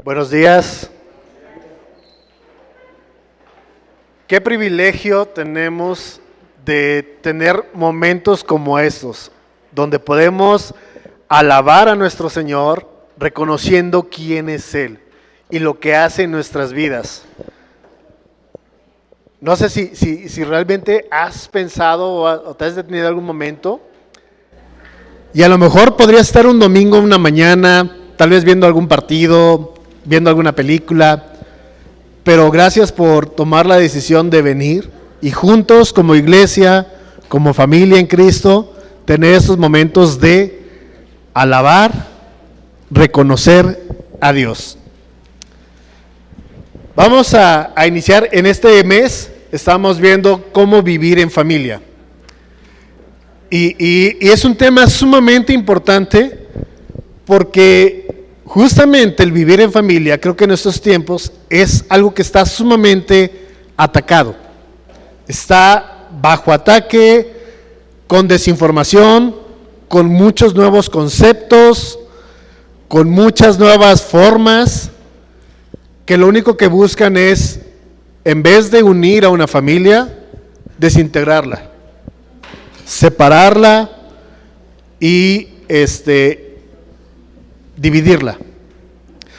Buenos días. Qué privilegio tenemos de tener momentos como estos, donde podemos alabar a nuestro Señor, reconociendo quién es Él y lo que hace en nuestras vidas. No sé si realmente has pensado o te has detenido algún momento, y a lo mejor podría estar un domingo, una mañana, tal vez viendo algún partido, viendo alguna película, pero gracias por tomar la decisión de venir y juntos como iglesia, como familia en Cristo, tener estos momentos de alabar, reconocer a Dios. Vamos a iniciar en este mes, estamos viendo cómo vivir en familia. Y es un tema sumamente importante porque justamente el vivir en familia, creo que en estos tiempos es algo que está sumamente atacado. Está bajo ataque, con desinformación, con muchos nuevos conceptos, con muchas nuevas formas, que lo único que buscan es, en vez de unir a una familia, desintegrarla, separarla y dividirla.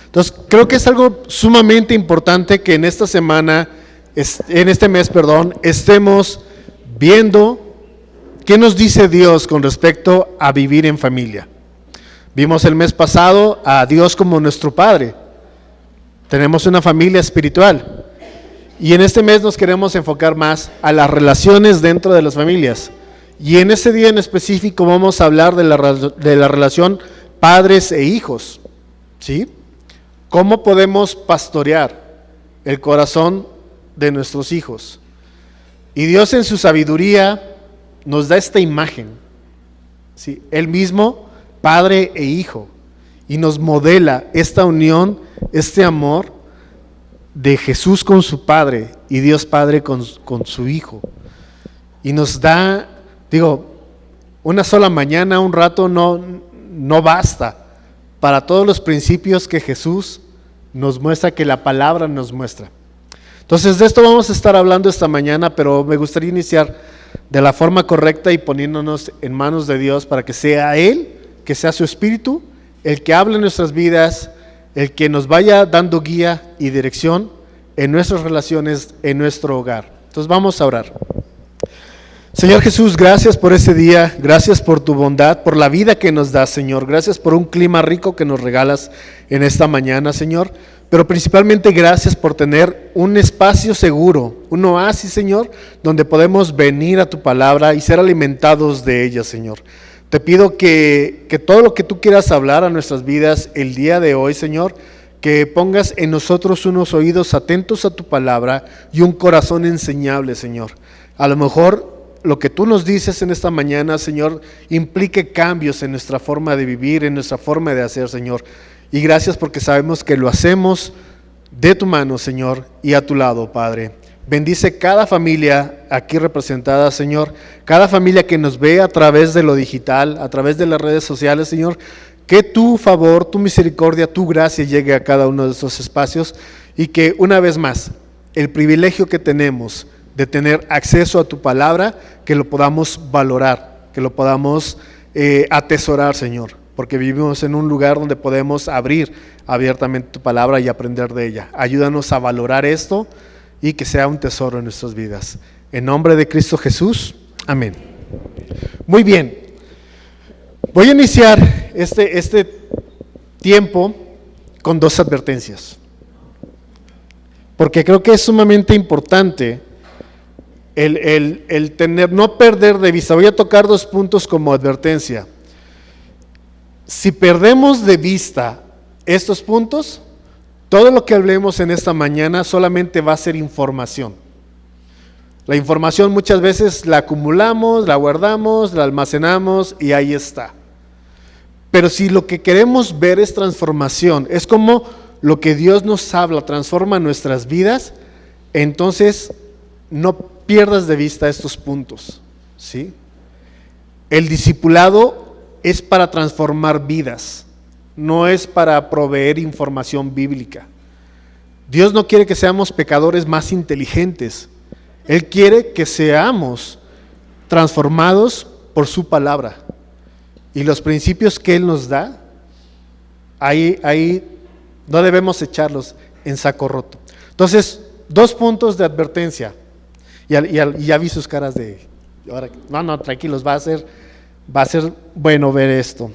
Entonces, creo que es algo sumamente importante que en esta semana, en este mes, estemos viendo qué nos dice Dios con respecto a vivir en familia. Vimos el mes pasado a Dios como nuestro Padre. Tenemos una familia espiritual. Y en este mes nos queremos enfocar más a las relaciones dentro de las familias. Y en ese día en específico vamos a hablar de la relación padres e hijos, ¿sí? ¿Cómo podemos pastorear el corazón de nuestros hijos? Y Dios en su sabiduría nos da esta imagen, ¿sí? Él mismo, padre e hijo, y nos modela esta unión, este amor de Jesús con su Padre y Dios Padre con su Hijo. Y nos da, una sola mañana, un rato no basta para todos los principios que Jesús nos muestra, que la palabra nos muestra. Entonces de esto vamos a estar hablando esta mañana, pero me gustaría iniciar de la forma correcta y poniéndonos en manos de Dios para que sea Él, que sea su Espíritu, el que hable en nuestras vidas, el que nos vaya dando guía y dirección en nuestras relaciones, en nuestro hogar. Entonces vamos a orar. Señor Jesús, gracias por este día, gracias por tu bondad, por la vida que nos das, Señor. Gracias por un clima rico que nos regalas en esta mañana, Señor. Pero principalmente gracias por tener un espacio seguro, un oasis, Señor, donde podemos venir a tu palabra y ser alimentados de ella, Señor. Te pido que todo lo que tú quieras hablar a nuestras vidas el día de hoy, Señor, que pongas en nosotros unos oídos atentos a tu palabra y un corazón enseñable, Señor. A lo mejor lo que tú nos dices en esta mañana, Señor, implique cambios en nuestra forma de vivir, en nuestra forma de hacer, Señor. Y gracias porque sabemos que lo hacemos de tu mano, Señor, y a tu lado, Padre. Bendice cada familia aquí representada, Señor, cada familia que nos ve a través de lo digital, a través de las redes sociales, Señor, que tu favor, tu misericordia, tu gracia llegue a cada uno de esos espacios y que una vez más, el privilegio que tenemos de tener acceso a tu palabra, que lo podamos valorar, que lo podamos atesorar, Señor, porque vivimos en un lugar donde podemos abrir abiertamente tu palabra y aprender de ella. Ayúdanos a valorar esto y que sea un tesoro en nuestras vidas. En nombre de Cristo Jesús, amén. Muy bien, voy a iniciar este tiempo con dos advertencias, porque creo que es sumamente importante el tener, no perder de vista. Voy a tocar dos puntos como advertencia. Si perdemos de vista estos puntos, todo lo que hablemos en esta mañana solamente va a ser información. La información muchas veces la acumulamos, la guardamos, la almacenamos y ahí está. Pero si lo que queremos ver es transformación, es como lo que Dios nos habla, transforma nuestras vidas, entonces no pierdas de vista estos puntos, ¿sí? El discipulado es para transformar vidas, no es para proveer información bíblica. Dios no quiere que seamos pecadores más inteligentes. Él quiere que seamos transformados por su palabra. Y los principios que Él nos da, ahí no debemos echarlos en saco roto. Entonces, 2 puntos de advertencia. Y ya vi sus caras de, ahora, no, tranquilos, va a ser bueno ver esto.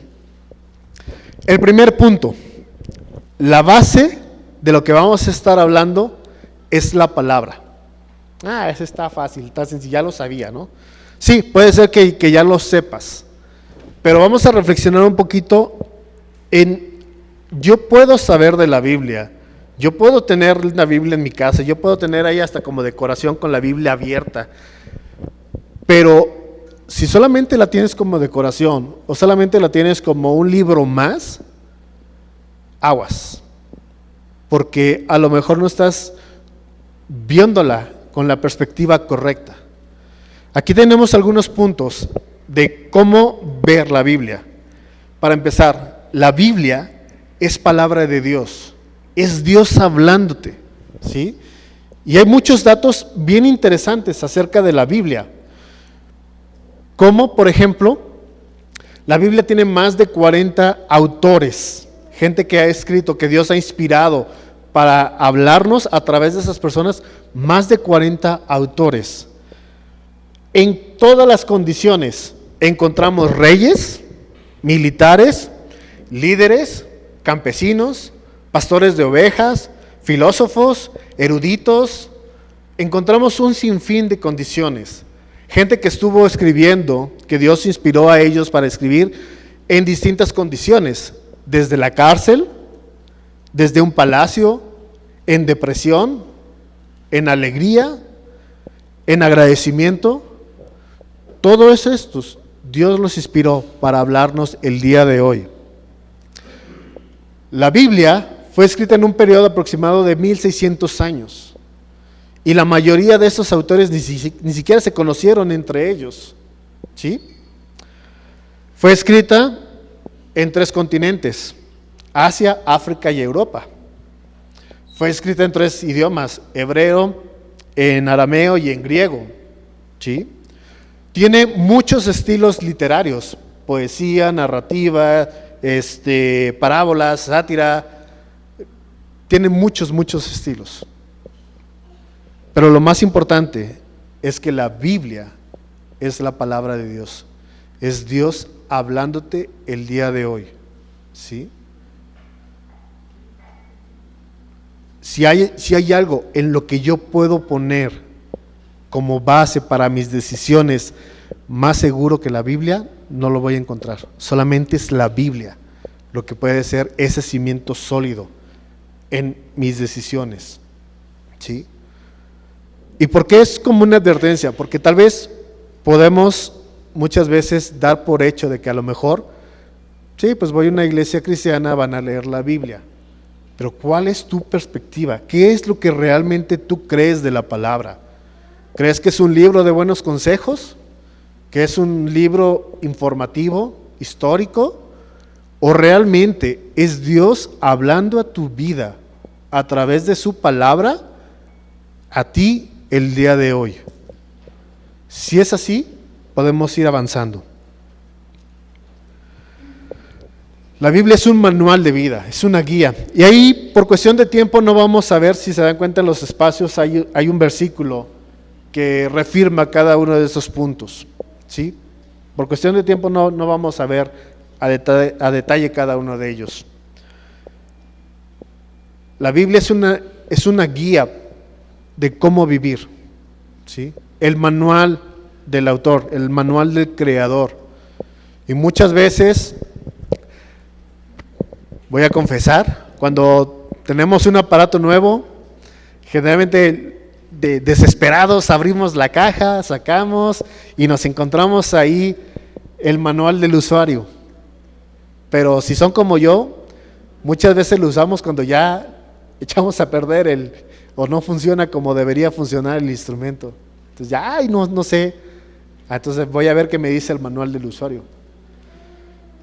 El primer punto, la base de lo que vamos a estar hablando es la palabra. Ese está fácil, está sencillo, ya lo sabía, ¿no? Sí, puede ser que ya lo sepas, pero vamos a reflexionar un poquito yo puedo saber de la Biblia, yo puedo tener una Biblia en mi casa, yo puedo tener ahí hasta como decoración con la Biblia abierta, pero si solamente la tienes como decoración o solamente la tienes como un libro más, aguas, porque a lo mejor no estás viéndola con la perspectiva correcta. Aquí tenemos algunos puntos de cómo ver la Biblia. Para empezar, la Biblia es palabra de Dios, es Dios hablándote, ¿sí? Y hay muchos datos bien interesantes acerca de la Biblia. Como, por ejemplo, la Biblia tiene más de 40 autores, gente que ha escrito, que Dios ha inspirado para hablarnos a través de esas personas, más de 40 autores. En todas las condiciones encontramos reyes, militares, líderes, campesinos, pastores de ovejas, filósofos, eruditos. Encontramos un sinfín de condiciones. Gente que estuvo escribiendo, que Dios inspiró a ellos para escribir en distintas condiciones, desde la cárcel, desde un palacio, en depresión, en alegría, en agradecimiento. Todos estos, Dios los inspiró para hablarnos el día de hoy. La Biblia fue escrita en un periodo aproximado de 1600 años. Y la mayoría de estos autores ni siquiera se conocieron entre ellos, ¿sí? Fue escrita en 3 continentes, Asia, África y Europa. Fue escrita en 3 idiomas, hebreo, en arameo y en griego, ¿sí? Tiene muchos estilos literarios, poesía, narrativa, parábolas, sátira, tiene muchos estilos. Pero lo más importante es que la Biblia es la palabra de Dios. Es Dios hablándote el día de hoy, ¿sí? Si hay algo en lo que yo puedo poner como base para mis decisiones más seguro que la Biblia, no lo voy a encontrar. Solamente es la Biblia lo que puede ser ese cimiento sólido en mis decisiones, ¿sí? ¿Y por qué es como una advertencia? Porque tal vez podemos muchas veces dar por hecho de que a lo mejor, sí, pues voy a una iglesia cristiana, van a leer la Biblia. Pero ¿cuál es tu perspectiva? ¿Qué es lo que realmente tú crees de la palabra? ¿Crees que es un libro de buenos consejos? ¿Que es un libro informativo, histórico? ¿O realmente es Dios hablando a tu vida a través de su palabra a ti el día de hoy? Si es así, podemos ir avanzando. La Biblia es un manual de vida, es una guía. Y ahí, por cuestión de tiempo, no vamos a ver, si se dan cuenta en los espacios, hay un versículo que reafirma cada uno de esos puntos, ¿sí? Por cuestión de tiempo no vamos a ver a detalle cada uno de ellos. La Biblia es una guía de cómo vivir, ¿sí? El manual del autor, el manual del creador. Y muchas veces, voy a confesar, cuando tenemos un aparato nuevo, generalmente desesperados abrimos la caja, sacamos y nos encontramos ahí el manual del usuario. Pero si son como yo, muchas veces lo usamos cuando ya echamos a perder o no funciona como debería funcionar el instrumento. Entonces ya, no sé. Entonces voy a ver qué me dice el manual del usuario.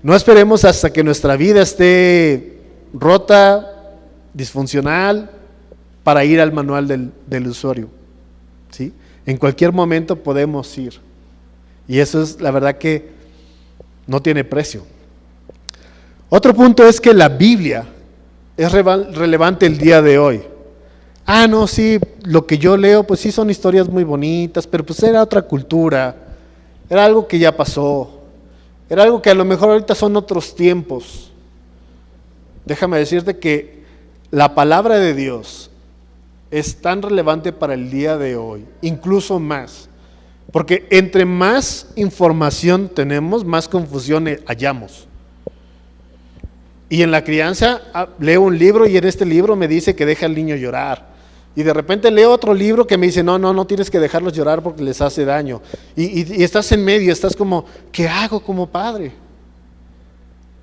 No esperemos hasta que nuestra vida esté rota, disfuncional, para ir al manual del usuario, ¿sí? En cualquier momento podemos ir. Y eso es la verdad que no tiene precio. Otro punto es que la Biblia es relevante el día de hoy. No, sí, lo que yo leo, pues sí son historias muy bonitas, pero pues era otra cultura, era algo que ya pasó, era algo que a lo mejor ahorita son otros tiempos. Déjame decirte que la palabra de Dios es tan relevante para el día de hoy, incluso más, porque entre más información tenemos, más confusión hallamos. Y en la crianza leo un libro y en este libro me dice que deja al niño llorar. Y de repente leo otro libro que me dice, no tienes que dejarlos llorar porque les hace daño. Y estás en medio, estás como, ¿qué hago como padre?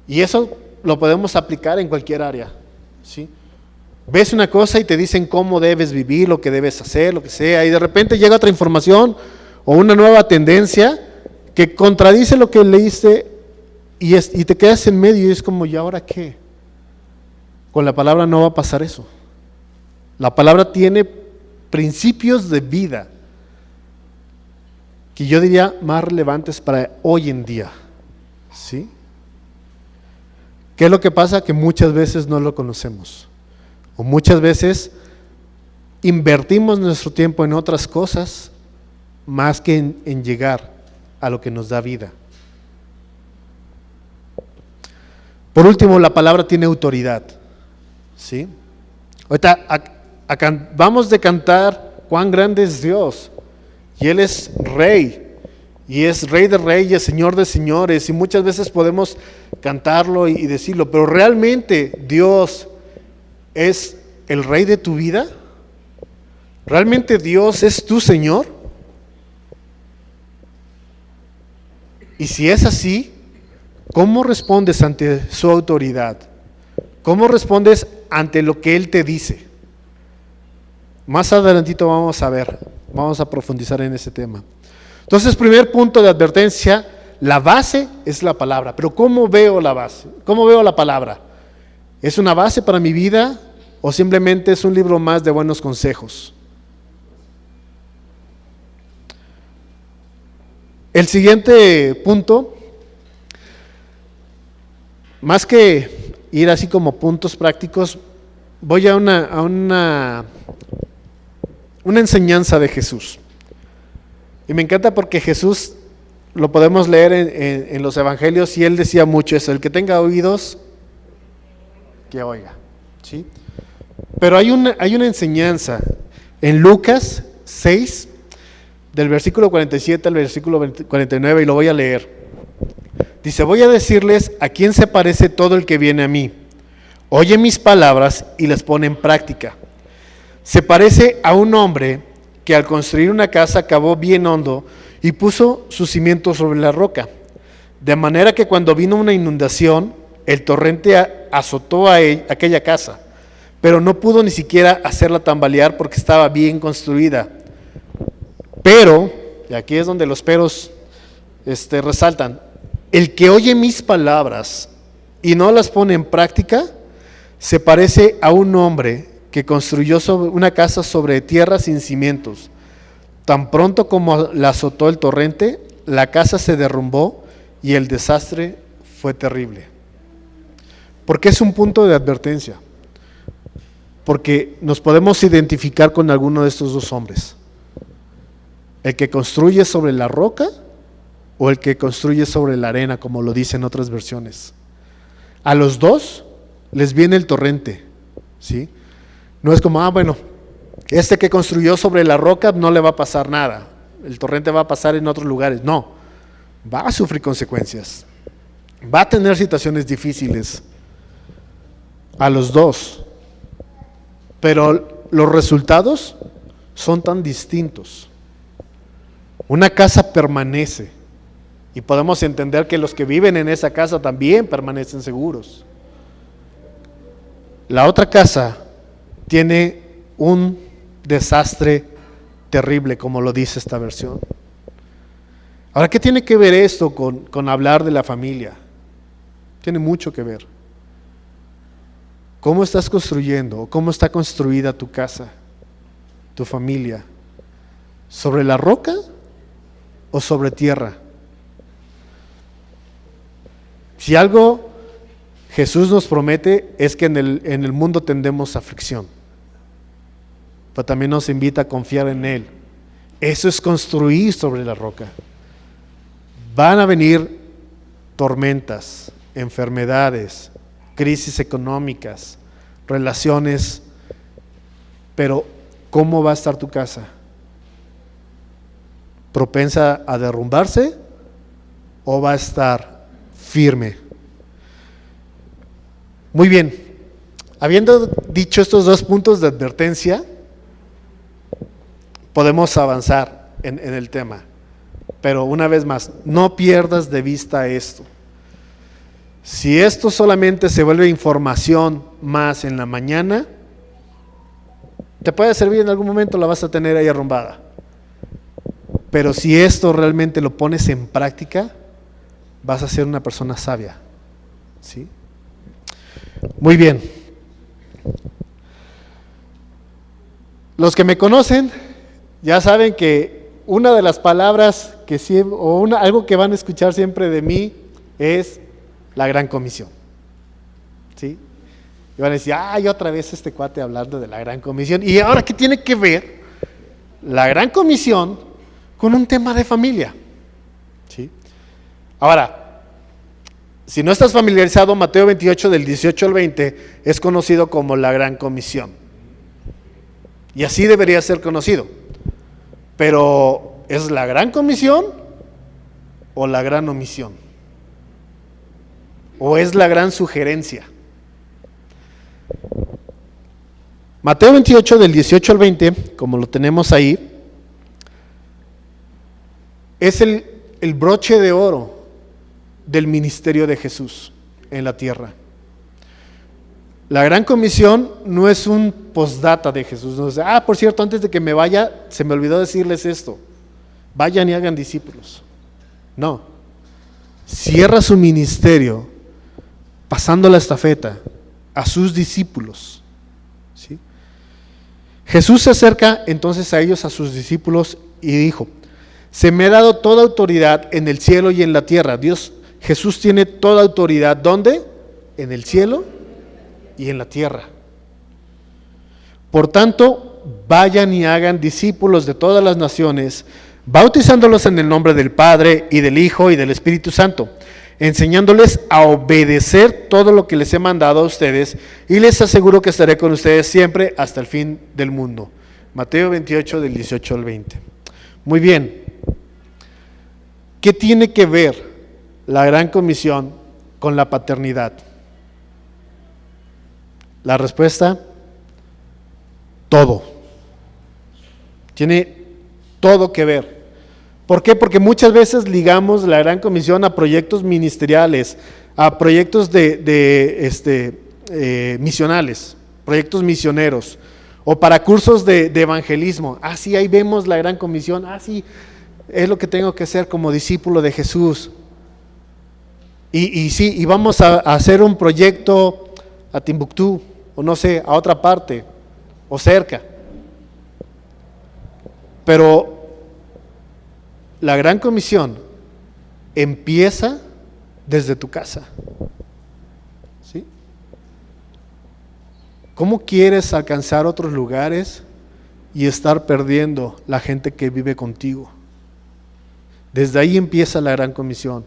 Y eso lo podemos aplicar en cualquier área, ¿sí? Ves una cosa y te dicen cómo debes vivir, lo que debes hacer, lo que sea, y de repente llega otra información o una nueva tendencia que contradice lo que leíste y te quedas en medio y es como, ¿y ahora qué? Con la palabra no va a pasar eso. La palabra tiene principios de vida que yo diría más relevantes para hoy en día, ¿sí? ¿Qué es lo que pasa? Que muchas veces no lo conocemos, o muchas veces invertimos nuestro tiempo en otras cosas más que en llegar a lo que nos da vida. Por último, la palabra tiene autoridad, ¿sí? Ahorita acabamos de cantar cuán grande es Dios, y Él es Rey, y es Rey de Reyes, Señor de Señores, y muchas veces podemos cantarlo y decirlo, pero ¿realmente Dios es el Rey de tu vida? ¿Realmente Dios es tu Señor? Y si es así, ¿cómo respondes ante su autoridad? ¿Cómo respondes ante lo que Él te dice? Más adelantito vamos a ver, vamos a profundizar en ese tema. Entonces, primer punto de advertencia, la base es la palabra. Pero ¿cómo veo la base? ¿Cómo veo la palabra? ¿Es una base para mi vida o simplemente es un libro más de buenos consejos? El siguiente punto, más que ir así como puntos prácticos, voy a una enseñanza de Jesús. Y me encanta porque Jesús lo podemos leer en los evangelios y Él decía mucho eso, el que tenga oídos, que oiga, ¿sí? Pero hay una enseñanza en Lucas 6, del versículo 47 al versículo 49, y lo voy a leer. Dice, voy a decirles a quién se parece todo el que viene a mí. Oye mis palabras y las pone en práctica. Se parece a un hombre que al construir una casa cavó bien hondo y puso sus cimientos sobre la roca. De manera que cuando vino una inundación, el torrente azotó a aquella casa, pero no pudo ni siquiera hacerla tambalear porque estaba bien construida. Pero, y aquí es donde los peros resaltan, el que oye mis palabras y no las pone en práctica, se parece a un hombre que construyó una casa sobre tierra sin cimientos. Tan pronto como la azotó el torrente, la casa se derrumbó y el desastre fue terrible. ¿Por qué es un punto de advertencia? Porque nos podemos identificar con alguno de estos dos hombres. El que construye sobre la roca o el que construye sobre la arena, como lo dicen otras versiones. A los dos les viene el torrente, ¿sí? No es como, bueno, este que construyó sobre la roca no le va a pasar nada, el torrente va a pasar en otros lugares. No, va a sufrir consecuencias, va a tener situaciones difíciles, a los dos, pero los resultados son tan distintos. Una casa permanece y podemos entender que los que viven en esa casa también permanecen seguros. La otra casa tiene un desastre terrible, como lo dice esta versión. Ahora, ¿qué tiene que ver esto con hablar de la familia? Tiene mucho que ver. ¿Cómo estás construyendo? ¿Cómo está construida tu casa, tu familia? ¿Sobre la roca o sobre tierra? Si algo Jesús nos promete es que en el mundo tendremos aflicción, pero también nos invita a confiar en Él. Eso es construir sobre la roca. Van a venir tormentas, enfermedades, crisis económicas, relaciones, pero ¿cómo va a estar tu casa? ¿Propensa a derrumbarse o va a estar firme? Muy bien, habiendo dicho estos 2 puntos de advertencia, podemos avanzar en el tema, pero una vez más, no pierdas de vista esto. Si esto solamente se vuelve información más en la mañana, te puede servir en algún momento, la vas a tener ahí arrumbada. Pero si esto realmente lo pones en práctica, vas a ser una persona sabia. ¿Sí? Muy bien. Los que me conocen ya saben que una de las palabras que siempre, algo que van a escuchar siempre de mí es la Gran Comisión. ¿Sí? Y van a decir, ay, otra vez este cuate hablando de la Gran Comisión. ¿Y ahora qué tiene que ver la Gran Comisión con un tema de familia? ¿Sí? Ahora, si no estás familiarizado, Mateo 28 del 18 al 20 es conocido como la Gran Comisión. Y así debería ser conocido. Pero, ¿es la Gran Comisión o la Gran Omisión? ¿O es la gran sugerencia? Mateo 28 del 18 al 20, como lo tenemos ahí, es el broche de oro del ministerio de Jesús en la tierra. La Gran Comisión no es un postdata de Jesús. No es, por cierto, antes de que me vaya, se me olvidó decirles esto: vayan y hagan discípulos. No. Cierra su ministerio pasando la estafeta a sus discípulos. ¿Sí? Jesús se acerca entonces a ellos, a sus discípulos, y dijo: se me ha dado toda autoridad en el cielo y en la tierra. Jesús tiene toda autoridad. ¿Dónde? En el cielo y en la tierra. Por tanto, vayan y hagan discípulos de todas las naciones, bautizándolos en el nombre del Padre y del Hijo y del Espíritu Santo, enseñándoles a obedecer todo lo que les he mandado a ustedes, y les aseguro que estaré con ustedes siempre hasta el fin del mundo. Mateo 28 del 18 al 20. Muy bien. ¿Qué tiene que ver la Gran Comisión con la paternidad? La respuesta: todo. Tiene todo que ver. ¿Por qué? Porque muchas veces ligamos la Gran Comisión a proyectos ministeriales, a proyectos misionales, proyectos misioneros, o para cursos de evangelismo. Sí, ahí vemos la Gran Comisión. Sí, es lo que tengo que hacer como discípulo de Jesús. Y vamos a hacer un proyecto a Timbuktu, o no sé, a otra parte, o cerca. Pero la Gran Comisión empieza desde tu casa. ¿Sí? ¿Cómo quieres alcanzar otros lugares y estar perdiendo la gente que vive contigo? Desde ahí empieza la Gran Comisión.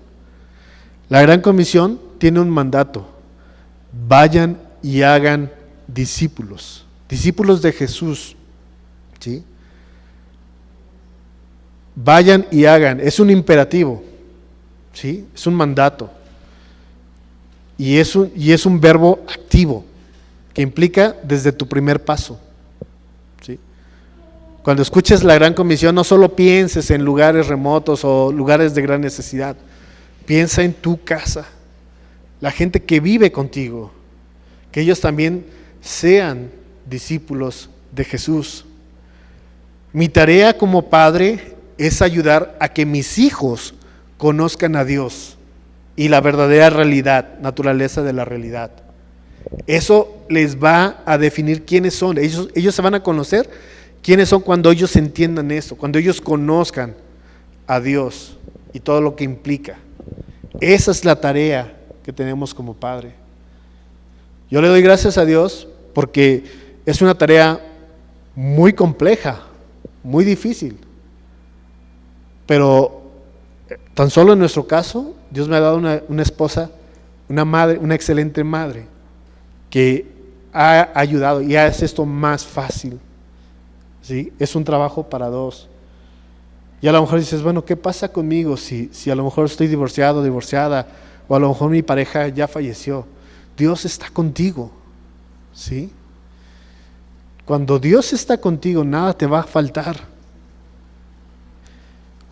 La Gran Comisión tiene un mandato: vayan y hagan discípulos, discípulos de Jesús. ¿Sí? Vayan y hagan, es un imperativo, ¿sí? Es un mandato, y es un verbo activo que implica desde tu primer paso. ¿Sí? Cuando escuches la Gran Comisión, no solo pienses en lugares remotos o lugares de gran necesidad, piensa en tu casa, la gente que vive contigo, que ellos también sean discípulos de Jesús. Mi tarea como padre es ayudar a que mis hijos conozcan a Dios y la verdadera realidad, naturaleza de la realidad. Eso les va a definir quiénes son. Ellos se van a conocer quiénes son cuando ellos entiendan esto, cuando ellos conozcan a Dios y todo lo que implica. Esa es la tarea que tenemos como Padre. Yo le doy gracias a Dios porque es una tarea muy compleja, muy difícil. Pero tan solo en nuestro caso, Dios me ha dado una esposa, una madre, una excelente madre, que ha ayudado y hace esto más fácil. ¿Sí? Es un trabajo para dos. Y a lo mejor dices, bueno, ¿qué pasa conmigo si a lo mejor estoy divorciado, divorciada, o a lo mejor mi pareja ya falleció? Dios está contigo, ¿sí? Cuando Dios está contigo, nada te va a faltar.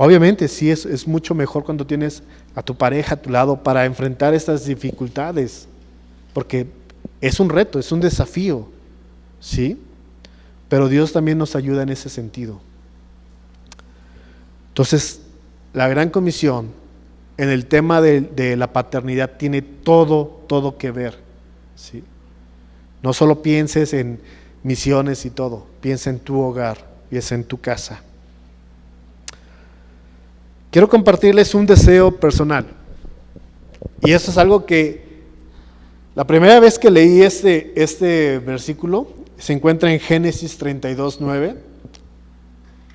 Obviamente, sí es mucho mejor cuando tienes a tu pareja a tu lado para enfrentar estas dificultades, porque es un reto, es un desafío, ¿sí? Pero Dios también nos ayuda en ese sentido. Entonces, la gran comisión en el tema de la paternidad tiene todo que ver, ¿sí? No solo pienses en misiones y todo, piensa en tu hogar, piensa en tu casa. Quiero compartirles un deseo personal. Y eso es algo que la primera vez que leí este versículo se encuentra en Génesis 32:9.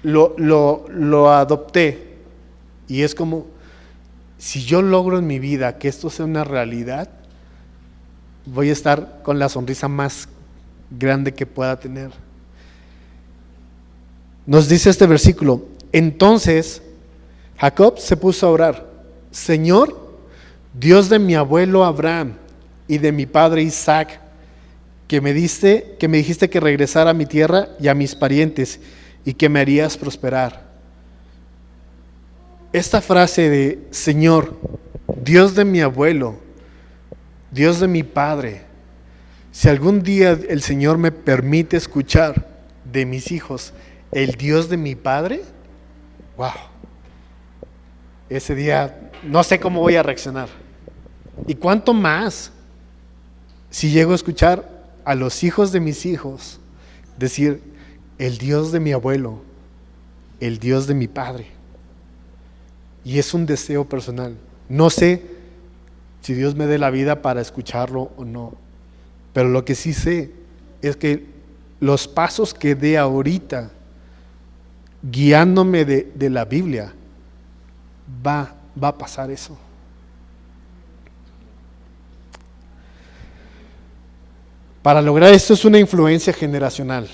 Lo adopté y es como, si yo logro en mi vida que esto sea una realidad, voy a estar con la sonrisa más grande que pueda tener. Nos dice este versículo: entonces Jacob se puso a orar: Señor, Dios de mi abuelo Abraham y de mi padre Isaac, que me dijiste que regresara a mi tierra y a mis parientes y que me harías prosperar. Esta frase de Señor, Dios de mi abuelo, Dios de mi padre, si algún día el Señor me permite escuchar de mis hijos el Dios de mi padre, wow, ese día no sé cómo voy a reaccionar. Y cuánto más si llego a escuchar a los hijos de mis hijos decir el Dios de mi abuelo, el Dios de mi padre. Y es un deseo personal. No sé si Dios me dé la vida para escucharlo o no, pero lo que sí sé es que los pasos que dé ahorita, guiándome de la Biblia, va a pasar eso. Para lograr esto es una influencia generacional.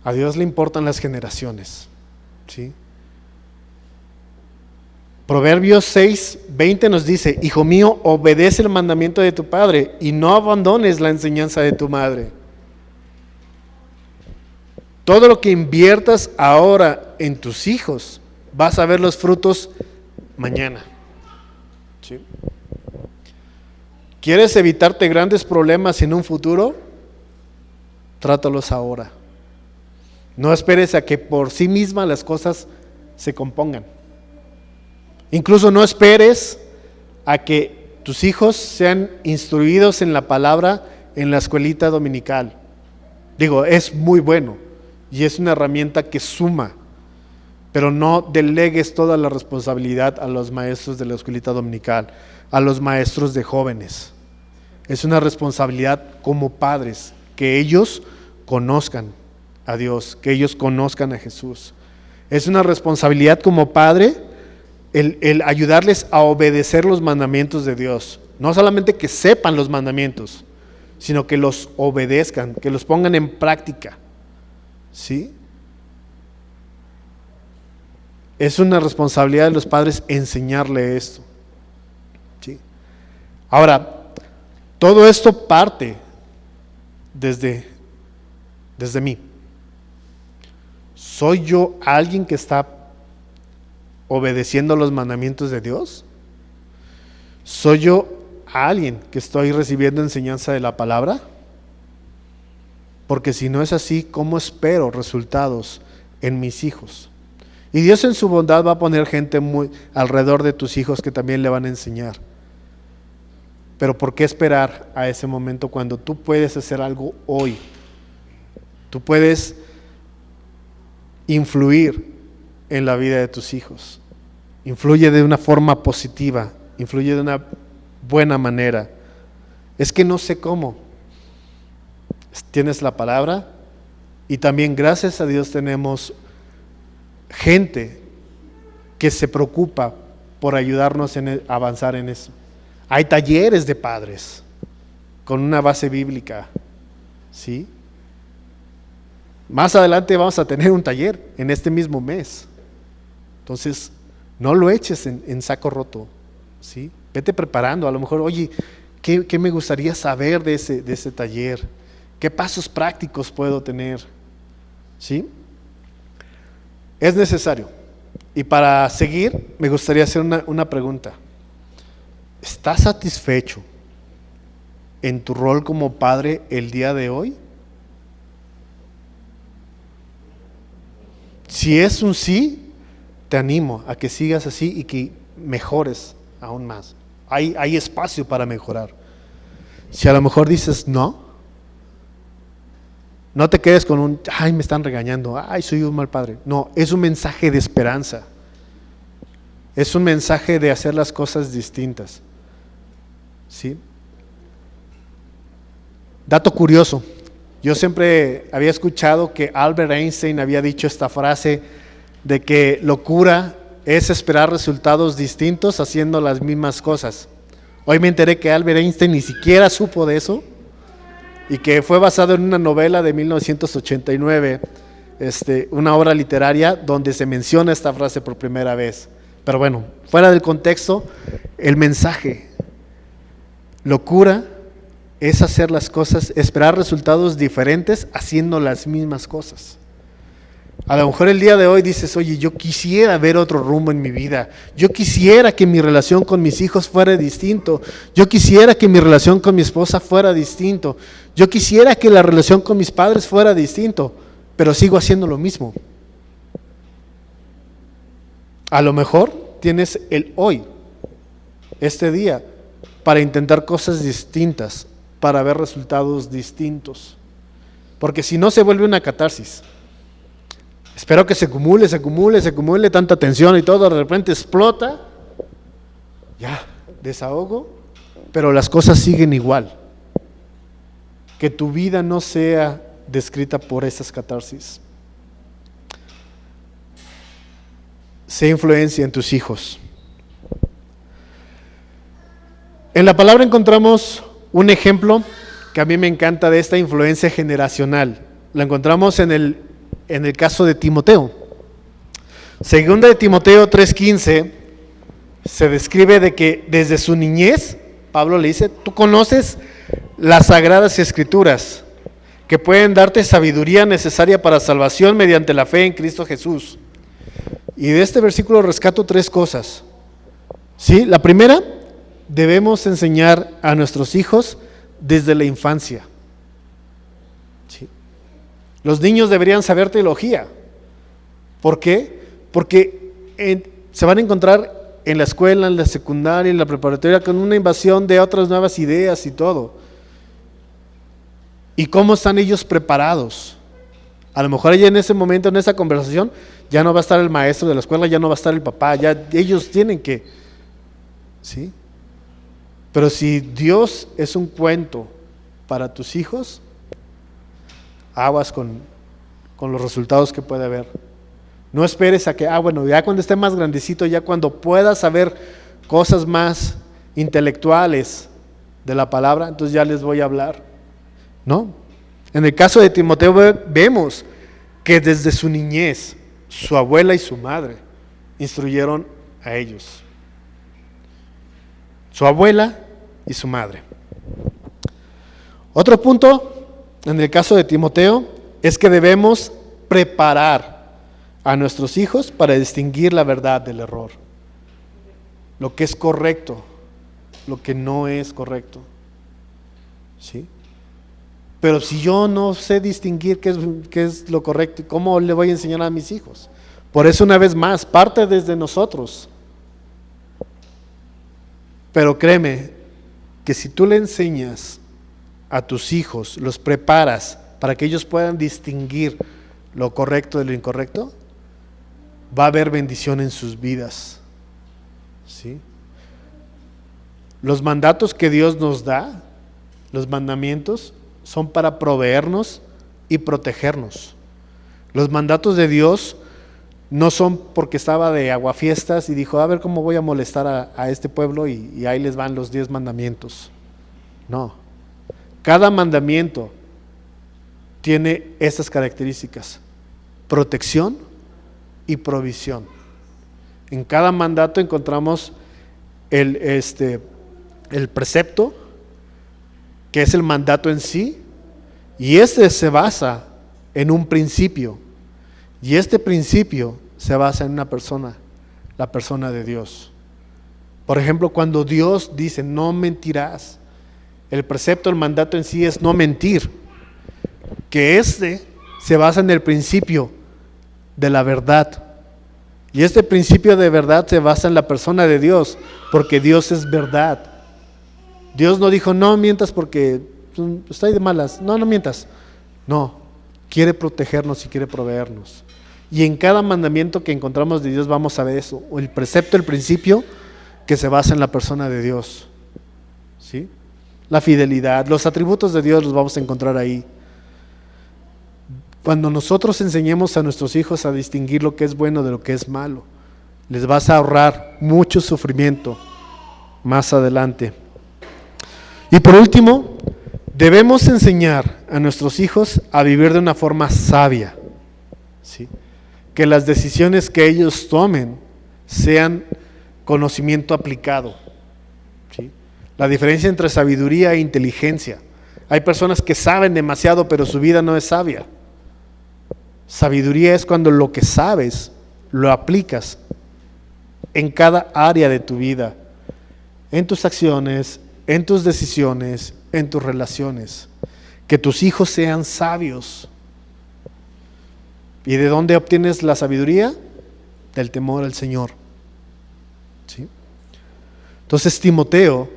A Dios le importan las generaciones, ¿sí? Proverbios 6:20 nos dice: hijo mío, obedece el mandamiento de tu padre y no abandones la enseñanza de tu madre. Todo lo que inviertas ahora en tus hijos, vas a ver los frutos mañana, ¿sí? ¿Quieres evitarte grandes problemas en un futuro? Trátalos ahora. No esperes a que por sí mismas las cosas se compongan. Incluso no esperes a que tus hijos sean instruidos en la palabra en la escuelita dominical. Digo, es muy bueno y es una herramienta que suma, pero no delegues toda la responsabilidad a los maestros de la escuelita dominical, a los maestros de jóvenes. Es una responsabilidad como padres, que ellos conozcan a Dios, que ellos conozcan a Jesús. Es una responsabilidad como padre el ayudarles a obedecer los mandamientos de Dios. No solamente que sepan los mandamientos, sino que los obedezcan, que los pongan en práctica, ¿sí? Es una responsabilidad de los padres enseñarle esto, ¿sí? Ahora, todo esto parte desde mí. ¿Soy yo alguien que está obedeciendo los mandamientos de Dios? ¿Soy yo alguien que estoy recibiendo enseñanza de la palabra? Porque si no es así, ¿cómo espero resultados en mis hijos? Y Dios en su bondad va a poner gente muy alrededor de tus hijos que también le van a enseñar. Pero ¿por qué esperar a ese momento cuando tú puedes hacer algo hoy? Tú puedes influir en la vida de tus hijos. Influye de una forma positiva, influye de una buena manera. Es que no sé cómo. Tienes la palabra y también gracias a Dios tenemos gente que se preocupa por ayudarnos a avanzar en eso. Hay talleres de padres con una base bíblica, ¿sí? Más adelante vamos a tener un taller en este mismo mes. Entonces, no lo eches en saco roto, ¿sí? Vete preparando, a lo mejor, oye, ¿qué me gustaría saber de ese taller? ¿Qué pasos prácticos puedo tener? ¿Sí? Es necesario. Y para seguir, me gustaría hacer una pregunta. ¿Estás satisfecho en tu rol como padre el día de hoy? Si es un sí, te animo a que sigas así y que mejores aún más. Hay espacio para mejorar. Si a lo mejor dices no, no te quedes con ay, me están regañando, ay, soy un mal padre. No, es un mensaje de esperanza. Es un mensaje de hacer las cosas distintas. ¿Sí? Dato curioso, yo siempre había escuchado que Albert Einstein había dicho esta frase de que locura es esperar resultados distintos haciendo las mismas cosas. Hoy me enteré que Albert Einstein ni siquiera supo de eso y que fue basado en una novela de 1989, una obra literaria donde se menciona esta frase por primera vez. Pero bueno, fuera del contexto, el mensaje: locura es hacer las cosas, esperar resultados diferentes haciendo las mismas cosas. A lo mejor el día de hoy dices, oye, yo quisiera ver otro rumbo en mi vida. Yo quisiera que mi relación con mis hijos fuera distinto. Yo quisiera que mi relación con mi esposa fuera distinto. Yo quisiera que la relación con mis padres fuera distinto, pero sigo haciendo lo mismo. A lo mejor tienes el hoy, este día, para intentar cosas distintas, para ver resultados distintos. Porque si no, se vuelve una catarsis. Espero que se acumule tanta tensión y todo, de repente explota, ya, desahogo, pero las cosas siguen igual. Que tu vida no sea descrita por esas catarsis. Sé influencia en tus hijos. En la palabra encontramos un ejemplo que a mí me encanta de esta influencia generacional. La encontramos en el caso de Timoteo. Segunda de Timoteo 3:15 se describe de que desde su niñez, Pablo le dice, tú conoces las sagradas escrituras que pueden darte sabiduría necesaria para salvación mediante la fe en Cristo Jesús. Y de este versículo rescato 3 cosas. ¿Sí? La primera, debemos enseñar a nuestros hijos desde la infancia. ¿Sí? Los niños deberían saber teología. ¿Por qué? Porque se van a encontrar en la escuela, en la secundaria, en la preparatoria, con una invasión de otras nuevas ideas y todo. ¿Y cómo están ellos preparados? A lo mejor ya en ese momento, en esa conversación, ya no va a estar el maestro de la escuela, ya no va a estar el papá, ya ellos tienen que, ¿sí? Pero si Dios es un cuento para tus hijos, aguas con los resultados que puede haber. No esperes a que, bueno, ya cuando esté más grandecito, ya cuando pueda saber cosas más intelectuales de la palabra, entonces ya les voy a hablar. No. En el caso de Timoteo vemos que desde su niñez, su abuela y su madre instruyeron a ellos. Su abuela y su madre. Otro punto, en el caso de Timoteo, es que debemos preparar a nuestros hijos para distinguir la verdad del error. Lo que es correcto, lo que no es correcto. ¿Sí? Pero si yo no sé distinguir qué es lo correcto, ¿cómo le voy a enseñar a mis hijos? Por eso, una vez más, parte desde nosotros. Pero créeme, que si tú le enseñas a tus hijos, los preparas para que ellos puedan distinguir lo correcto de lo incorrecto, va a haber bendición en sus vidas. ¿Sí? Los mandatos que Dios nos da, los mandamientos, son para proveernos y protegernos. Los mandatos de Dios no son porque estaba de aguafiestas y dijo, a ver cómo voy a molestar a este pueblo y ahí les van los 10 mandamientos. No. Cada mandamiento tiene estas características: protección y provisión. En cada mandato encontramos el precepto, que es el mandato en sí, y este se basa en un principio, y este principio se basa en una persona, la persona de Dios. Por ejemplo, cuando Dios dice no mentirás, el precepto, el mandato en sí es no mentir, que se basa en el principio de la verdad. Y este principio de verdad se basa en la persona de Dios, porque Dios es verdad. Dios no dijo, no mientas porque estoy de malas. No mientas. No, quiere protegernos y quiere proveernos. Y en cada mandamiento que encontramos de Dios vamos a ver eso, o el precepto, el principio, que se basa en la persona de Dios. ¿Sí? La fidelidad, los atributos de Dios los vamos a encontrar ahí. Cuando nosotros enseñemos a nuestros hijos a distinguir lo que es bueno de lo que es malo, les vas a ahorrar mucho sufrimiento más adelante. Y por último, debemos enseñar a nuestros hijos a vivir de una forma sabia, ¿sí? Que las decisiones que ellos tomen sean conocimiento aplicado, ¿sí? La diferencia entre sabiduría e inteligencia. Hay personas que saben demasiado, pero su vida no es sabia. Sabiduría es cuando lo que sabes lo aplicas en cada área de tu vida, en tus acciones, en tus decisiones, en tus relaciones. Que tus hijos sean sabios. ¿Y de dónde obtienes la sabiduría? Del temor al Señor. ¿Sí? Entonces Timoteo,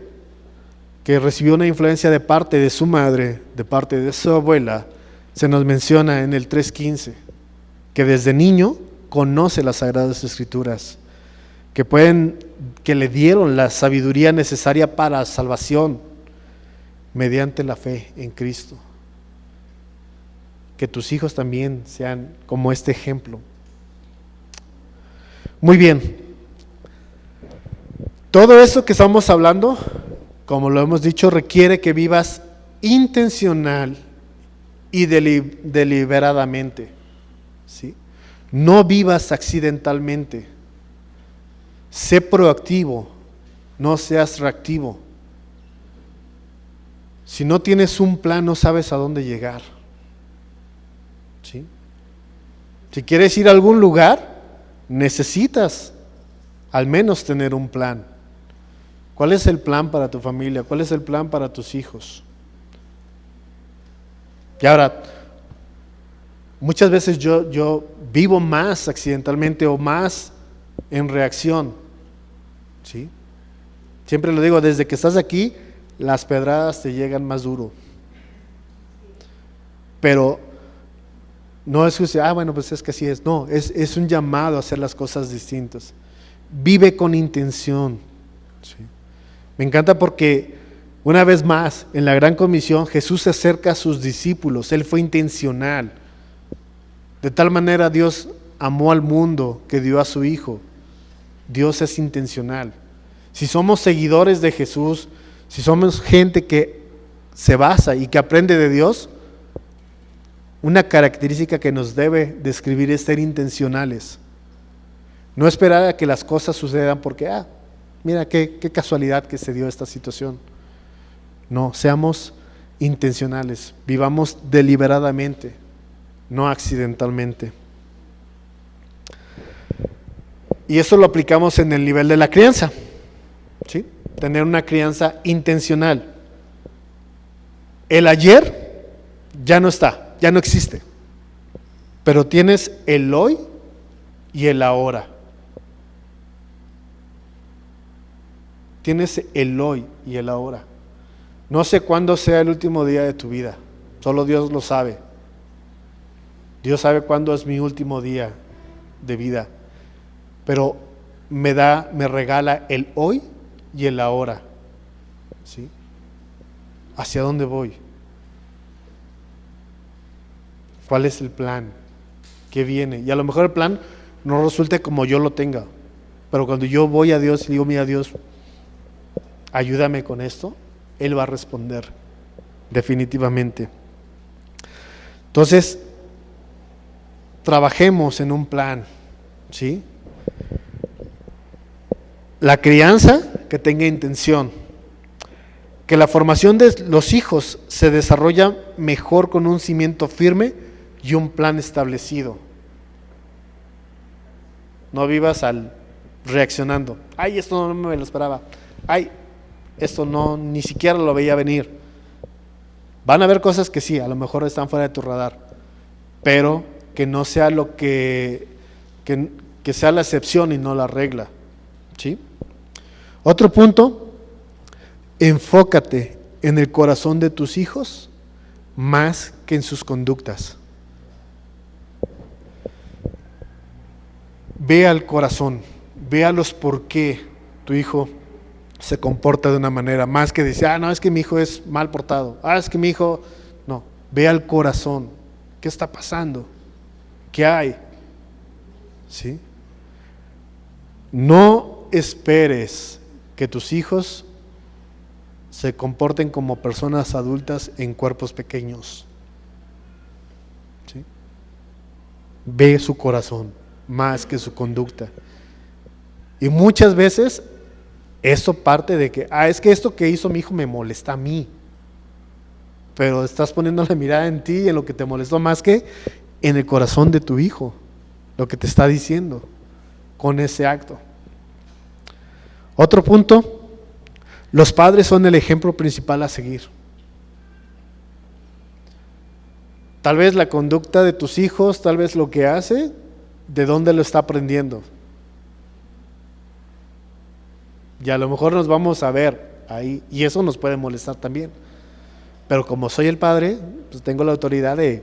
que recibió una influencia de parte de su madre, de parte de su abuela, se nos menciona en el 3:15, que desde niño conoce las Sagradas Escrituras, que le dieron la sabiduría necesaria para la salvación mediante la fe en Cristo. Que tus hijos también sean como este ejemplo. Muy bien. Todo eso que estamos hablando, como lo hemos dicho, requiere que vivas intencional y deliberadamente, ¿sí? No vivas accidentalmente. Sé proactivo, no seas reactivo. Si no tienes un plan, no sabes a dónde llegar. ¿Sí? Si quieres ir a algún lugar, necesitas al menos tener un plan. ¿Cuál es el plan para tu familia? ¿Cuál es el plan para tus hijos? Y ahora, muchas veces yo vivo más accidentalmente o más en reacción. ¿Sí? Siempre lo digo, desde que estás aquí, las pedradas te llegan más duro. Pero no es que bueno, pues es que así es. No, es un llamado a hacer las cosas distintas. Vive con intención. ¿Sí? Me encanta porque, una vez más, en la Gran Comisión, Jesús se acerca a sus discípulos. Él fue intencional. De tal manera Dios amó al mundo que dio a su Hijo. Dios es intencional. Si somos seguidores de Jesús, si somos gente que se basa y que aprende de Dios, una característica que nos debe describir es ser intencionales. No esperar a que las cosas sucedan porque, mira qué casualidad que se dio esta situación. No, seamos intencionales, vivamos deliberadamente, no accidentalmente. Y eso lo aplicamos en el nivel de la crianza, ¿sí? Tener una crianza intencional. El ayer ya no está, ya no existe, pero tienes el hoy y el ahora. Tienes el hoy y el ahora. No sé cuándo sea el último día de tu vida, solo Dios lo sabe. Dios sabe cuándo es mi último día de vida, pero me regala el hoy y el ahora, ¿sí? ¿Hacia dónde voy? ¿Cuál es el plan? ¿Qué viene? Y a lo mejor el plan no resulte como yo lo tenga, pero cuando yo voy a Dios y digo, mira Dios, ayúdame con esto, Él va a responder definitivamente. Entonces, trabajemos en un plan, ¿sí? La crianza que tenga intención, que la formación de los hijos se desarrolla mejor con un cimiento firme y un plan establecido. No vivas reaccionando. Ay, esto no me lo esperaba. Ay, esto no, ni siquiera lo veía venir. Van a haber cosas que sí, a lo mejor están fuera de tu radar, pero que no sea lo que sea la excepción y no la regla, ¿sí? Otro punto, enfócate en el corazón de tus hijos más que en sus conductas. Ve al corazón, ve a los por qué tu hijo se comporta de una manera, más que decir, no, es que mi hijo es mal portado, es que mi hijo, no, ve al corazón, ¿qué está pasando? ¿Qué hay? ¿Sí? No esperes que tus hijos se comporten como personas adultas en cuerpos pequeños, ¿sí? Ve su corazón más que su conducta. Y muchas veces eso parte de que, es que esto que hizo mi hijo me molesta a mí, pero estás poniendo la mirada en ti y en lo que te molestó más que en el corazón de tu hijo, lo que te está diciendo con ese acto. Otro punto, los padres son el ejemplo principal a seguir. Tal vez la conducta de tus hijos, tal vez lo que hace, ¿de dónde lo está aprendiendo? Y a lo mejor nos vamos a ver ahí, y eso nos puede molestar también. Pero como soy el padre, pues tengo la autoridad de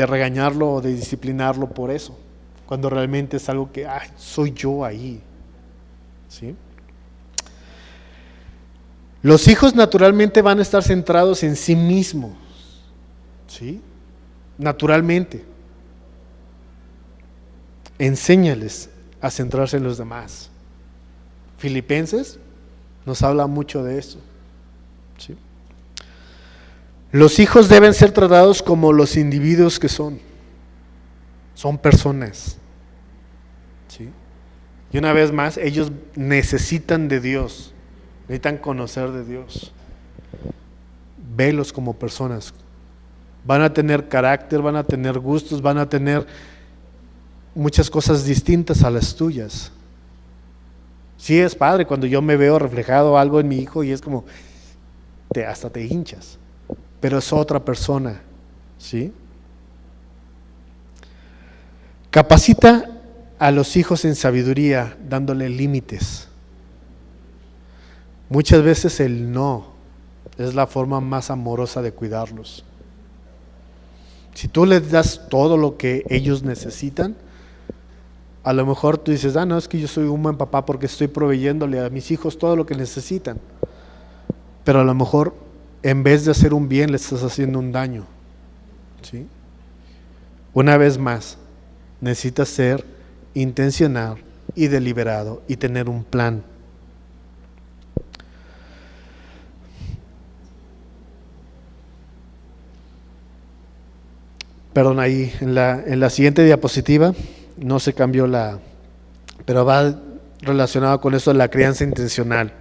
regañarlo o de disciplinarlo por eso, cuando realmente es algo que soy yo ahí, ¿sí? Los hijos naturalmente van a estar centrados en sí mismos, ¿sí? Naturalmente. Enséñales a centrarse en los demás. Filipenses nos habla mucho de eso, ¿sí? Los hijos deben ser tratados como los individuos que son personas, ¿sí? Y una vez más, ellos necesitan de Dios, necesitan conocer de Dios. Velos como personas. Van a tener carácter, van a tener gustos, van a tener muchas cosas distintas a las tuyas. Sí, es padre cuando yo me veo reflejado algo en mi hijo y es como, hasta te hinchas, pero es otra persona, ¿sí? Capacita a los hijos en sabiduría, dándole límites. Muchas veces el no es la forma más amorosa de cuidarlos. Si tú les das todo lo que ellos necesitan, a lo mejor tú dices, no, es que yo soy un buen papá porque estoy proveyéndole a mis hijos todo lo que necesitan. Pero a lo mejor en vez de hacer un bien, le estás haciendo un daño, ¿sí? Una vez más, necesitas ser intencional y deliberado y tener un plan. Perdón, ahí en la siguiente diapositiva no se cambió pero va relacionado con eso de la crianza intencional.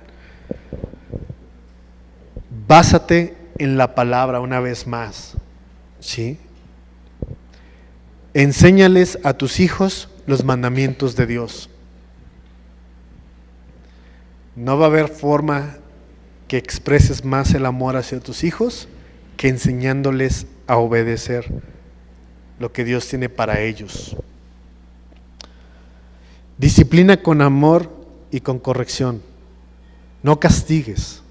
Básate en la palabra una vez más, ¿sí? Enséñales a tus hijos los mandamientos de Dios. No va a haber forma que expreses más el amor hacia tus hijos que enseñándoles a obedecer lo que Dios tiene para ellos. Disciplina con amor y con corrección. No castigues.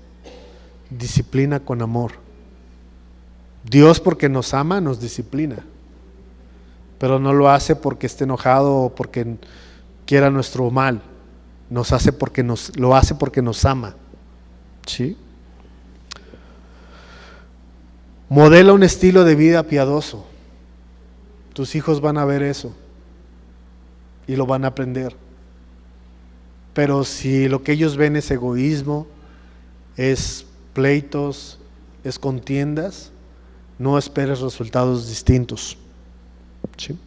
disciplina con amor. Dios, porque nos ama, nos disciplina, pero no lo hace porque esté enojado o porque quiera nuestro mal. Lo hace porque nos ama. ¿Sí? Modela un estilo de vida piadoso. Tus hijos van a ver eso y lo van a aprender. Pero si lo que ellos ven es egoísmo, es pleitos, es contiendas, no esperes resultados distintos. ¿Sí?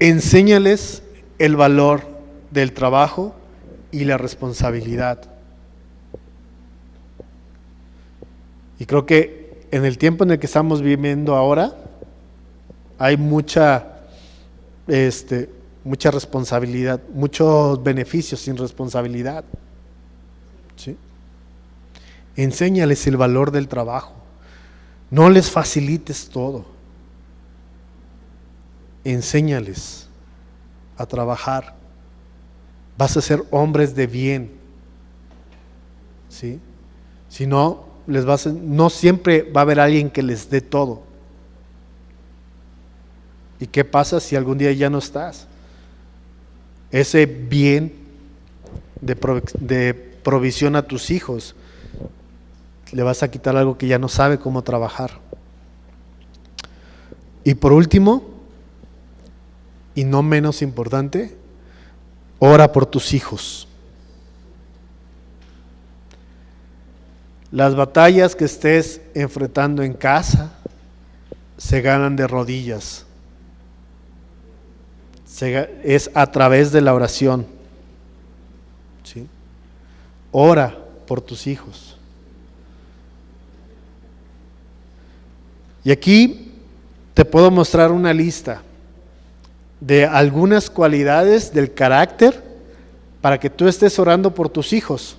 Enséñales el valor del trabajo y la responsabilidad. Y creo que en el tiempo en el que estamos viviendo ahora hay mucha responsabilidad, muchos beneficios sin responsabilidad. ¿Sí? Enséñales el valor del trabajo. No les facilites todo. Enséñales a trabajar. Vas a ser hombres de bien. ¿Sí? Si no, no siempre va a haber alguien que les dé todo. ¿Y qué pasa si algún día ya no estás? Ese bien de provisión a tus hijos, le vas a quitar algo que ya no sabe cómo trabajar. Y por último, y no menos importante, ora por tus hijos. Las batallas que estés enfrentando en casa se ganan de rodillas. Es a través de la oración. ¿Sí? Ora por tus hijos. Y aquí te puedo mostrar una lista de algunas cualidades del carácter para que tú estés orando por tus hijos.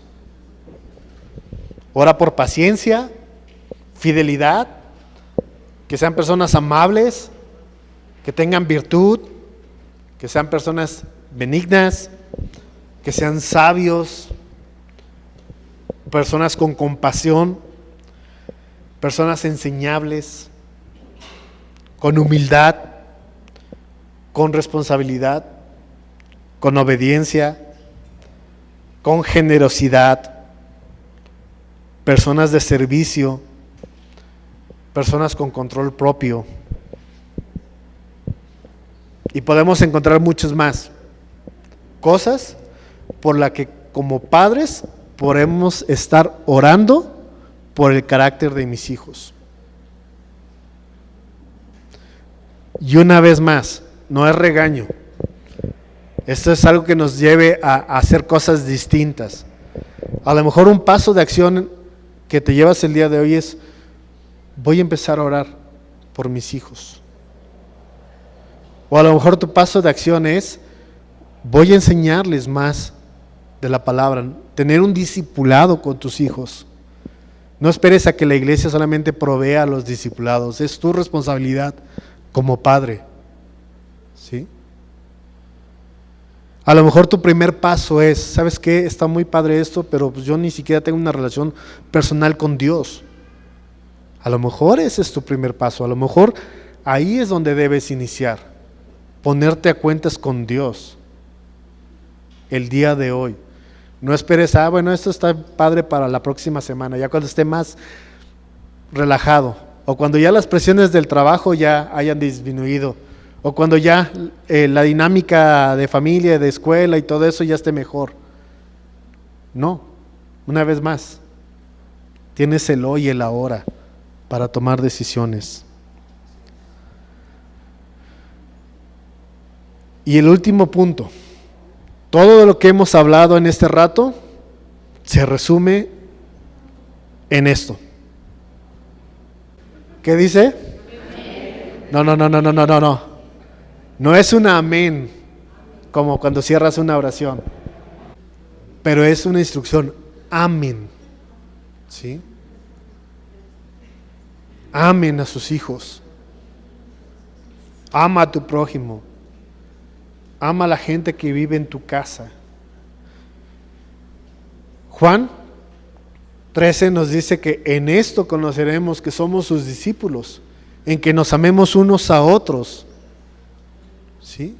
Ora por paciencia, fidelidad, que sean personas amables, que tengan virtud, que sean personas benignas, que sean sabios, personas con compasión, personas enseñables, con humildad, con responsabilidad, con obediencia, con generosidad, personas de servicio, personas con control propio. Y podemos encontrar muchos más cosas por las que como padres podemos estar orando por el carácter de mis hijos. Y una vez más, no es regaño. Esto es algo que nos lleve a hacer cosas distintas. A lo mejor un paso de acción que te llevas el día de hoy es: voy a empezar a orar por mis hijos. O a lo mejor tu paso de acción es: voy a enseñarles más de la palabra, tener un discipulado con tus hijos. No esperes a que la iglesia solamente provea a los discipulados, es tu responsabilidad como padre. ¿Sí? A lo mejor tu primer paso es: ¿sabes qué? Está muy padre esto, pero pues yo ni siquiera tengo una relación personal con Dios. A lo mejor ese es tu primer paso, a lo mejor ahí es donde debes iniciar, ponerte a cuentas con Dios el día de hoy. No esperes, bueno, esto está padre para la próxima semana, ya cuando esté más relajado, o cuando ya las presiones del trabajo ya hayan disminuido, o cuando ya la dinámica de familia, de escuela y todo eso ya esté mejor. No, una vez más, tienes el hoy y el ahora para tomar decisiones. Y el último punto: todo lo que hemos hablado en este rato se resume en esto. ¿Qué dice? No. No es un amén como cuando cierras una oración, pero es una instrucción. Amen. ¿Sí? Amen a sus hijos. Ama a tu prójimo. Ama a la gente que vive en tu casa. Juan 13 nos dice que en esto conoceremos que somos sus discípulos, en que nos amemos unos a otros. ¿Sí?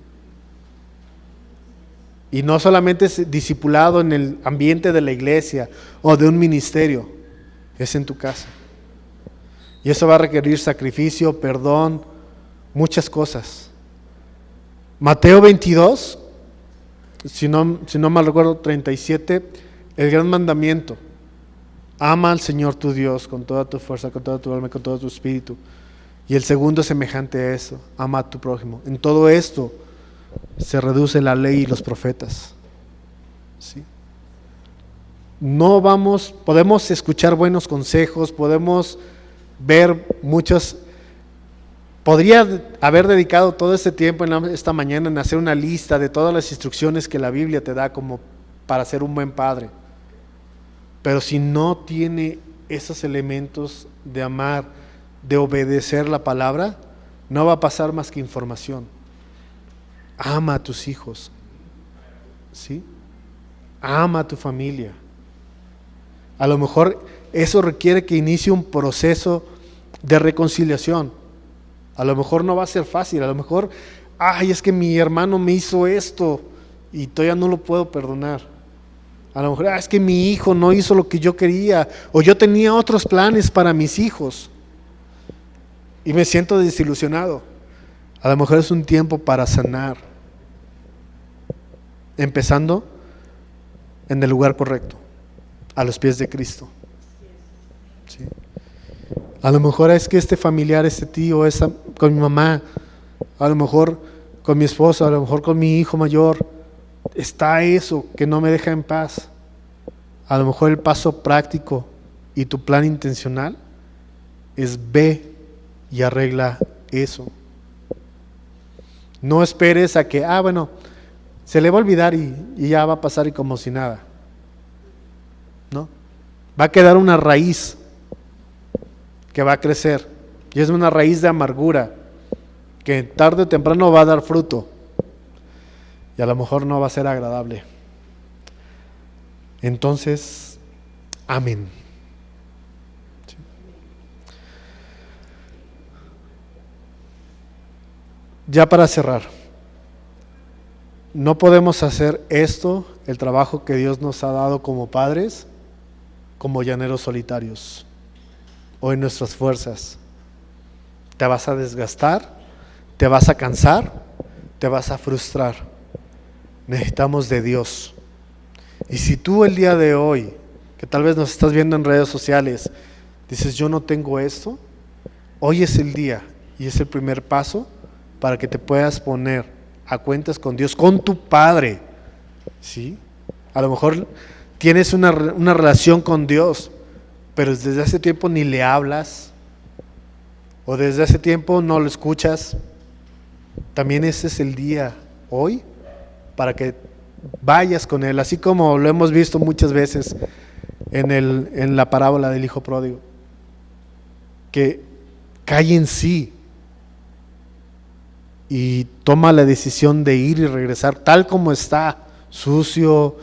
Y no solamente es discipulado en el ambiente de la iglesia o de un ministerio, es en tu casa. Y eso va a requerir sacrificio, perdón, muchas cosas. Mateo 22, si no mal recuerdo, 37, el gran mandamiento. Ama al Señor tu Dios con toda tu fuerza, con toda tu alma, con todo tu espíritu. Y el segundo es semejante a eso, ama a tu prójimo. En todo esto se reduce la ley y los profetas. ¿Sí? Podemos escuchar buenos consejos, podemos ver muchos. Podría haber dedicado todo este tiempo esta mañana en hacer una lista de todas las instrucciones que la Biblia te da como para ser un buen padre. Pero si no tiene esos elementos de amar, de obedecer la palabra, no va a pasar más que información. Ama a tus hijos, ¿sí? Ama a tu familia. A lo mejor eso requiere que inicie un proceso de reconciliación. A lo mejor no va a ser fácil, a lo mejor, es que mi hermano me hizo esto y todavía no lo puedo perdonar. A lo mejor, es que mi hijo no hizo lo que yo quería, o yo tenía otros planes para mis hijos y me siento desilusionado. A lo mejor es un tiempo para sanar, empezando en el lugar correcto, a los pies de Cristo. ¿Sí? A lo mejor es que este familiar, este tío, con mi mamá, a lo mejor con mi esposo, a lo mejor con mi hijo mayor, está eso que no me deja en paz. A lo mejor el paso práctico y tu plan intencional es ve y arregla eso. No esperes a que, se le va a olvidar y ya va a pasar y como si nada. ¿No? Va a quedar una raíz que va a crecer, y es una raíz de amargura que tarde o temprano va a dar fruto y a lo mejor no va a ser agradable. Entonces, amén. ¿Sí? Ya para cerrar, no podemos hacer esto, el trabajo que Dios nos ha dado como padres, como llaneros solitarios o en nuestras fuerzas. Te vas a desgastar, te vas a cansar, te vas a frustrar. Necesitamos de Dios. Y si tú el día de hoy, que tal vez nos estás viendo en redes sociales, dices yo no tengo esto, hoy es el día y es el primer paso para que te puedas poner a cuentas con Dios, con tu Padre. ¿Sí? A lo mejor tienes una relación con Dios, pero desde hace tiempo ni le hablas, o desde hace tiempo no lo escuchas. También ese es el día hoy para que vayas con Él, así como lo hemos visto muchas veces en la parábola del hijo pródigo, que cae en sí y toma la decisión de ir y regresar tal como está, sucio,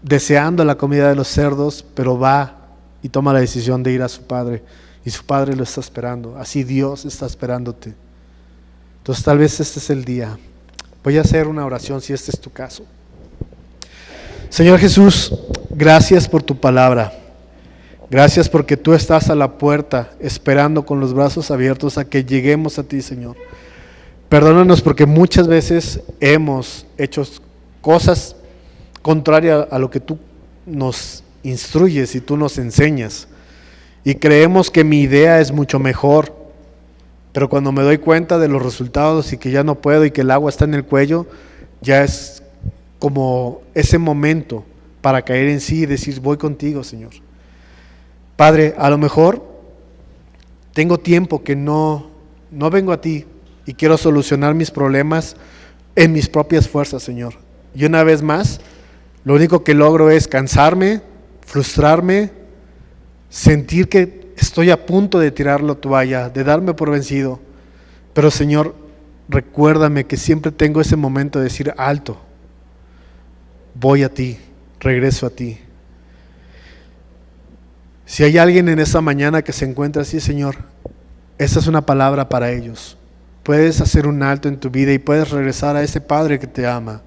deseando la comida de los cerdos, pero va y toma la decisión de ir a su padre, y su padre lo está esperando. Así Dios está esperándote. Entonces tal vez este es el día. Voy a hacer una oración si este es tu caso. Señor Jesús, gracias por tu palabra. Gracias porque tú estás a la puerta esperando con los brazos abiertos a que lleguemos a ti, Señor. Perdónanos porque muchas veces hemos hecho cosas contrarias a lo que tú nos instruyes y tú nos enseñas. Y creemos que mi idea es mucho mejor. Pero cuando me doy cuenta de los resultados y que ya no puedo y que el agua está en el cuello, ya es como ese momento para caer en sí y decir, voy contigo, Señor. Padre, a lo mejor tengo tiempo que no vengo a ti y quiero solucionar mis problemas en mis propias fuerzas, Señor. Y una vez más, lo único que logro es cansarme, frustrarme, sentir que estoy a punto de tirar la toalla, de darme por vencido. Pero Señor, recuérdame que siempre tengo ese momento de decir, alto, voy a ti, regreso a ti. Si hay alguien en esta mañana que se encuentra así, Señor, esta es una palabra para ellos. Puedes hacer un alto en tu vida y puedes regresar a ese Padre que te ama.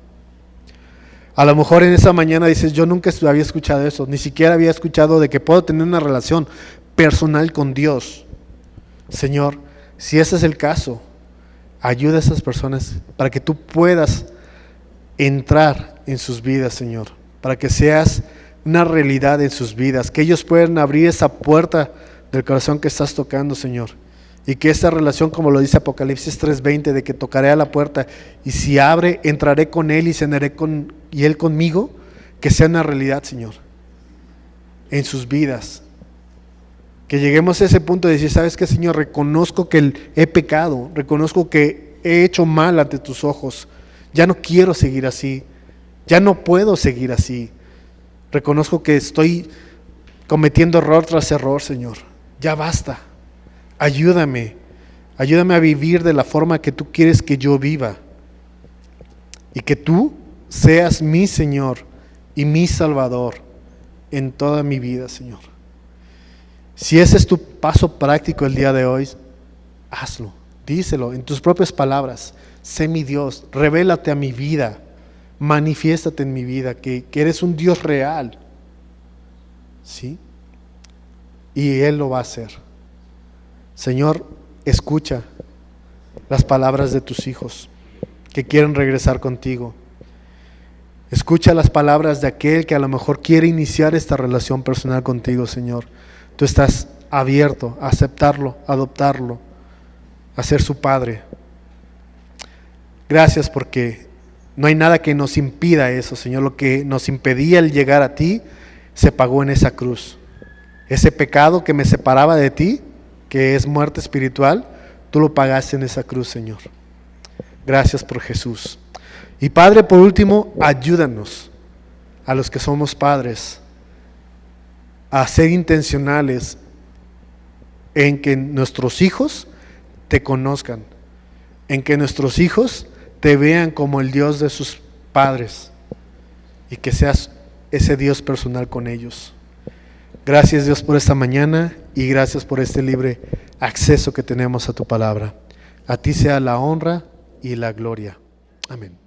A lo mejor en esa mañana dices, yo nunca había escuchado eso, ni siquiera había escuchado de que puedo tener una relación personal con Dios. Señor, si ese es el caso, ayuda a esas personas para que tú puedas entrar en sus vidas, Señor, para que seas una realidad en sus vidas, que ellos puedan abrir esa puerta del corazón que estás tocando, Señor, y que esa relación, como lo dice Apocalipsis 3:20, de que tocaré a la puerta y si abre, entraré con él y cenaré y él conmigo, que sea una realidad, Señor, en sus vidas. Que lleguemos a ese punto de decir, ¿sabes qué, Señor? Reconozco que he pecado, reconozco que he hecho mal ante tus ojos, ya no quiero seguir así, ya no puedo seguir así. Reconozco que estoy cometiendo error tras error, Señor. Ya basta. Ayúdame a vivir de la forma que tú quieres que yo viva. Y que tú seas mi Señor y mi Salvador en toda mi vida, Señor. Si ese es tu paso práctico el día de hoy, hazlo, díselo en tus propias palabras. Sé mi Dios, revélate a mi vida. Manifiéstate en mi vida, que eres un Dios real, ¿sí? Y Él lo va a hacer. Señor, escucha las palabras de tus hijos que quieren regresar contigo. Escucha las palabras de aquel que a lo mejor quiere iniciar esta relación personal contigo, Señor. Tú estás abierto a aceptarlo, a adoptarlo, a ser su Padre. Gracias porque no hay nada que nos impida eso, Señor. Lo que nos impedía el llegar a ti se pagó en esa cruz. Ese pecado que me separaba de ti, que es muerte espiritual, tú lo pagaste en esa cruz, Señor. Gracias por Jesús. Y Padre, por último, ayúdanos a los que somos padres a ser intencionales en que nuestros hijos te conozcan, en que nuestros hijos te vean como el Dios de sus padres y que seas ese Dios personal con ellos. Gracias, Dios, por esta mañana y gracias por este libre acceso que tenemos a tu palabra. A ti sea la honra y la gloria. Amén.